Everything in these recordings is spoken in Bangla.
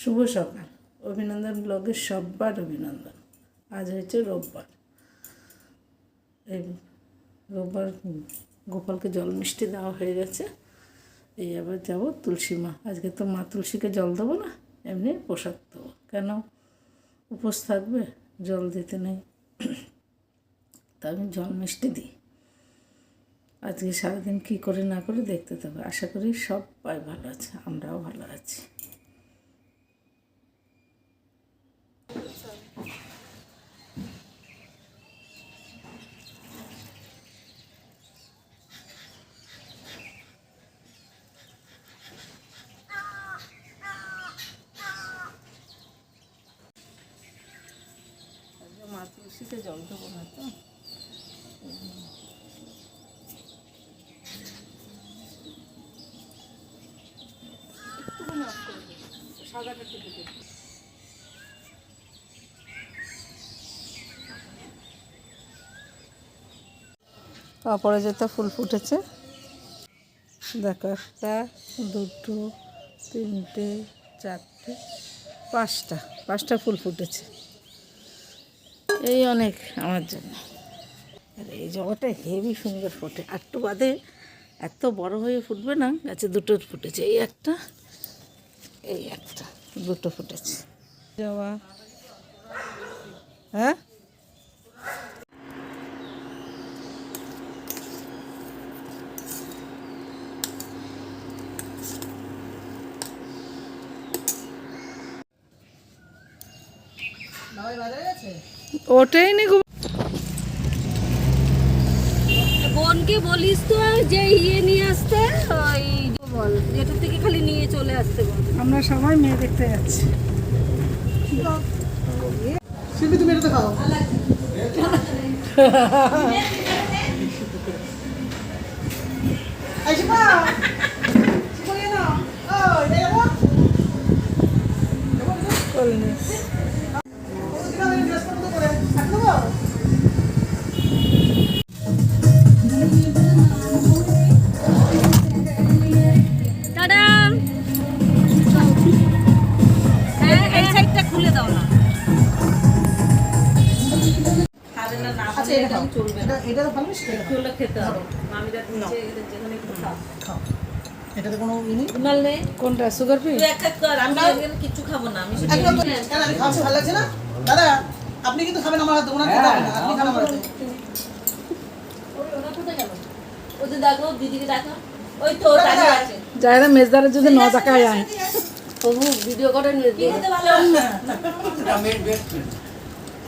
শুভ সকাল। অভিনন্দন ব্লগের সববার অভিনন্দন। আজ হচ্ছে রোববার। এই রোববার গোপালকে জল মিষ্টি দেওয়া হয়ে গেছে। এই আবার যাবো তুলসী মা, আজকে তো মা তুলসীকে জল দেবো না, এমনি প্রসাদ দেবো। কেন উপোস থাকবে, জল দিতে নেই, তা আমি জল মিষ্টি দিই। আজকে সারাদিন কী করে না করে দেখতে থাকবে। আশা করি সবাই ভালো আছে, আমরাও ভালো আছি। মা তুলসীতে জল দেবো না তো, একটুখানি অফ করে দেবো, সাদাটা টিপে দেবো। অপরাজিতা ফুল ফুটেছে দেখো, একটা, দুটো, তিনটে, চারটে, পাঁচটা ফুল ফুটেছে। এই অনেক আমার জন্য। আর এই জবাটা হেভি সুন্দর ফোটে, একটু বাদে এত বড় হয়ে ফুটবে না। গাছে দুটো ফুটেছে, এই একটা, দুটো ফুটেছে জবা। হ্যাঁ, ওটাই নি। বোনকে বলিস তো যে নিয়ে আসতে, ওই বল যেটা থেকে খালি নিয়ে চলে আসতে বল। আমরা সবাই মেয়ে দেখতে যাচ্ছি। শিল্পী তুমি এটা খাও। এটাতে কোনো নেই। কোনটা সুগার ফ্রি? আমি কিছু খাবো না, আমি খাওয়া ভালো লাগছে না দাদা। আপনি কিন্তু খাবেন আমার হাতে, ওনার খেতে হবে না, আপনি খান আমার হাতে। ওই যে দেখো দিদিকে দেখো, ওই তো আছে যারা মেজদারের যদি ন টাকা যায় প্রভু ভিডিও করে নিয়ে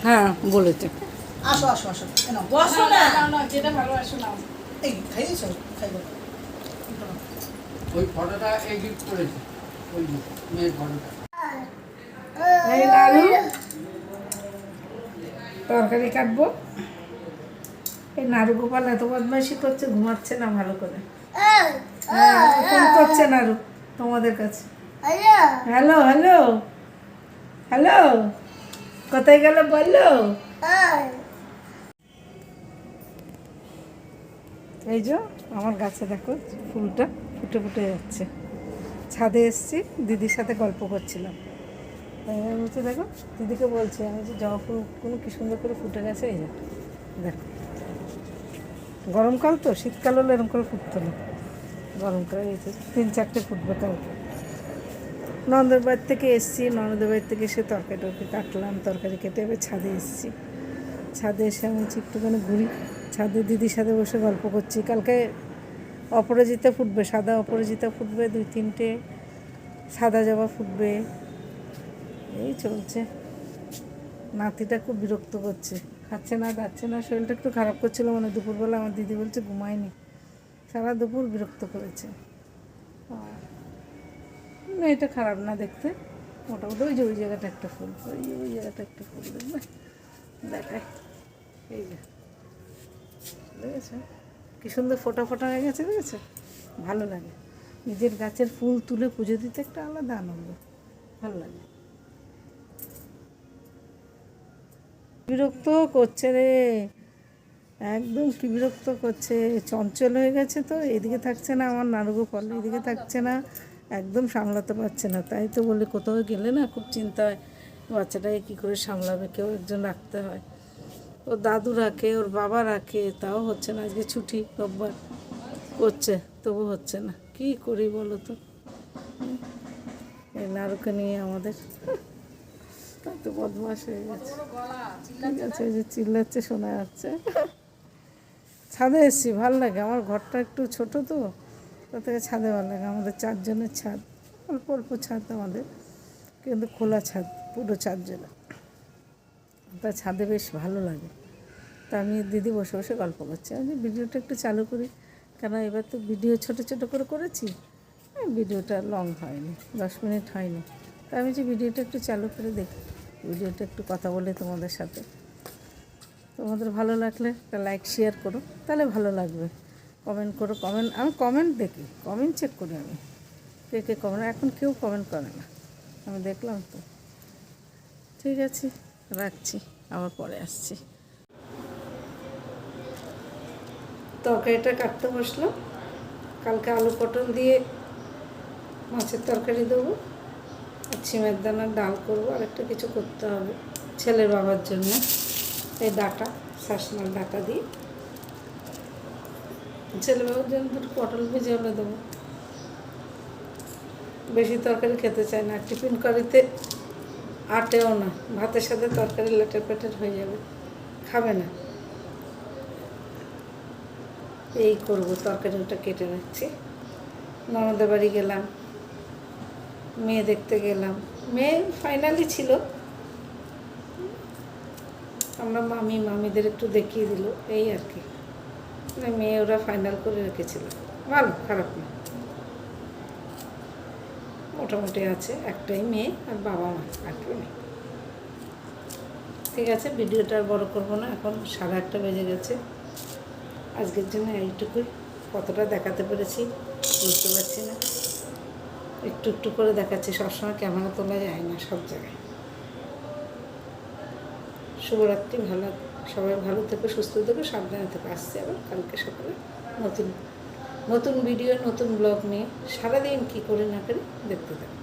হ্যাঁ বলেছে। আসো আসো আসো, বসো না, যেটা ভালোবাসো না। এই খাইয়েছো, খাইবো। ওই ফটোটা এই গিফট করেছে, ওই মেয়ের ফটোটা। এই নাড়ু তরকারি কাটবো। এই নাড়ু গোপাল এত বদমাইশি করছে, ঘুমাচ্ছে না ভালো করে। ফোন করছে নাড়ু তোমাদের কাছে। হ্যালো হ্যালো হ্যালো, কোথায় গেল বললো? এই যে আমার গাছে দেখো ফুলটা ফুটে ফুটে যাচ্ছে। ছাদে এসেছি, দিদির সাথে গল্প করছিলাম। বলছে দেখো, দিদিকে বলছি আমি যে জবা ফুল কোনো কি সুন্দর করে ফুটে গেছে। এই যে দেখো, গরমকাল তো, শীতকাল হলে এরকম করে ফুটতো না, গরমকালে এই যে 3-4টে ফুটবে কালকে। ননদের বাড়ি থেকে এসেছি, ননদের বাড়ি থেকে এসে তরকারি কাটলাম, তরকারি কেটে এবার ছাদে এসেছি। ছাদে এসে আমি একটুখানি ঘুরি, ছাদে দিদির সাথে বসে গল্প করছি। কালকে অপরাজিতা ফুটবে, সাদা অপরাজিতা ফুটবে, 2-3টে সাদা জবা ফুটবে। এই চলছে। নাতিটা খুব বিরক্ত করছে, খাচ্ছে না, যাচ্ছে না, শরীরটা একটু খারাপ করছিল মানে দুপুরবেলা। আমার দিদি বলছে ঘুমায়নি, সারা দুপুর বিরক্ত করেছে। এটা খারাপ না দেখতে, মোটামুটি। ওই যে ওই জায়গাটা একটা ফুল, ওই জায়গাটা একটা ফুল দেখবে, দেখায়। এই যে দেখেছো কি সুন্দর ফোটা ফোটা হয়ে গেছে, দেখেছো? ভালো লাগে নিজের গাছের ফুল তুলে পুজো দিতে, একটা আলাদা আনন্দ, ভালো লাগে। বিরক্ত করছে রে, একদম কি বিরক্ত করছে। চঞ্চল হয়ে গেছে তো, এদিকে থাকছে না আমার নাড়ু গোপাল, এদিকে থাকছে না, একদম সামলাতে পারছে না। তাই তো বলি কোথাও গেলে না খুব চিন্তা হয় বাচ্চাটাকে কী করে সামলাবে, কেউ একজন রাখতে হয়। ওর দাদু রাখে, ওর বাবা রাখে, তাও হচ্ছে না। আজকে ছুটি, রোববার, করছে তবু হচ্ছে না। কী করি বলো তো? এই নারুকে নিয়ে আমাদের তো বদমাস হয়ে গেছে। ঠিক আছে, এই যে চিল্লাচ্ছে শোনা যাচ্ছে। ছাদে এসছি, ভালো লাগে। আমার ঘরটা একটু ছোট তো, তা থেকে ছাদে ভালো লাগে। আমাদের 4 জনের ছাদ, অল্প অল্প ছাদ আমাদের, কিন্তু খোলা ছাদ, পুরো 4 জনের। তা ছাদে বেশ ভালো লাগে। তা আমি দিদি বসে বসে গল্প করছি। আমি ভিডিওটা একটু চালু করি, কেন এবার তো ভিডিও ছোট ছোট করে করেছি, ভিডিওটা লং হয়নি, 10 মিনিট হয়নি। তা আমি যে ভিডিওটা একটু চালু করে দেখি, ভিডিওটা একটু কথা বলে তোমাদের সাথে। তোমাদের ভালো লাগলে একটা লাইক শেয়ার করো, তাহলে ভালো লাগবে। কমেন্ট করো, আমি কমেন্ট দেখি, কমেন্ট চেক করি আমি, কে কে কমেন্ট। এখন কেউ কমেন্ট করে না, আমি দেখলাম তো। ঠিক আছে, রাখছি, আবার পরে আসছি। তরকারিটা কাটতে বসলাম। কালকে আলু পটল দিয়ে মাছের তরকারি দেবো, আর ছিমের দানার ডাল করবো, আর একটা কিছু করতে হবে ছেলের বাবার জন্য। এই ডাটা, শাসনার ডাটা দিয়ে ছেলে বাবার জন্য দুটো পটল ভেজে হলে দেবো। বেশি তরকারি খেতে চায় না, টিফিন করিতে আটেও না, ভাতের সাথে তরকারি লেটের পেটের হয়ে যাবে, খাবে না। এই করবো, তরকারিটা কেটে রাখছি। ননদের বাড়ি গেলাম, মেয়ে দেখতে গেলাম। মেয়ে ফাইনালি ছিল, আমরা মামিদের একটু দেখিয়ে দিল, এই আর কি। মেয়ে ওরা ফাইনাল করে রেখেছিল, ভালো, খারাপ না, মোটামুটি আছে। একটাই মেয়ে আর বাবা মা, আর কেউ নেই। ঠিক আছে, ভিডিওটা আর বড় করবো না, এখন 8:30 বেজে গেছে। আজকের জন্য এইটুকুই। কতটা দেখাতে পেরেছি বুঝতে পারছি না, একটু একটু করে দেখাচ্ছি। সবসময় ক্যামেরা তোলা যায় না সব জায়গায়। শুভরাত্রি, সবাই ভালো থেকো, সুস্থ থেকো, সাবধানে থেকো। আসছে আবার কালকে সকালে নতুন ভিডিও, নতুন ব্লগ নিয়ে। সারাদিন কী করে না করে দেখতে থাকো।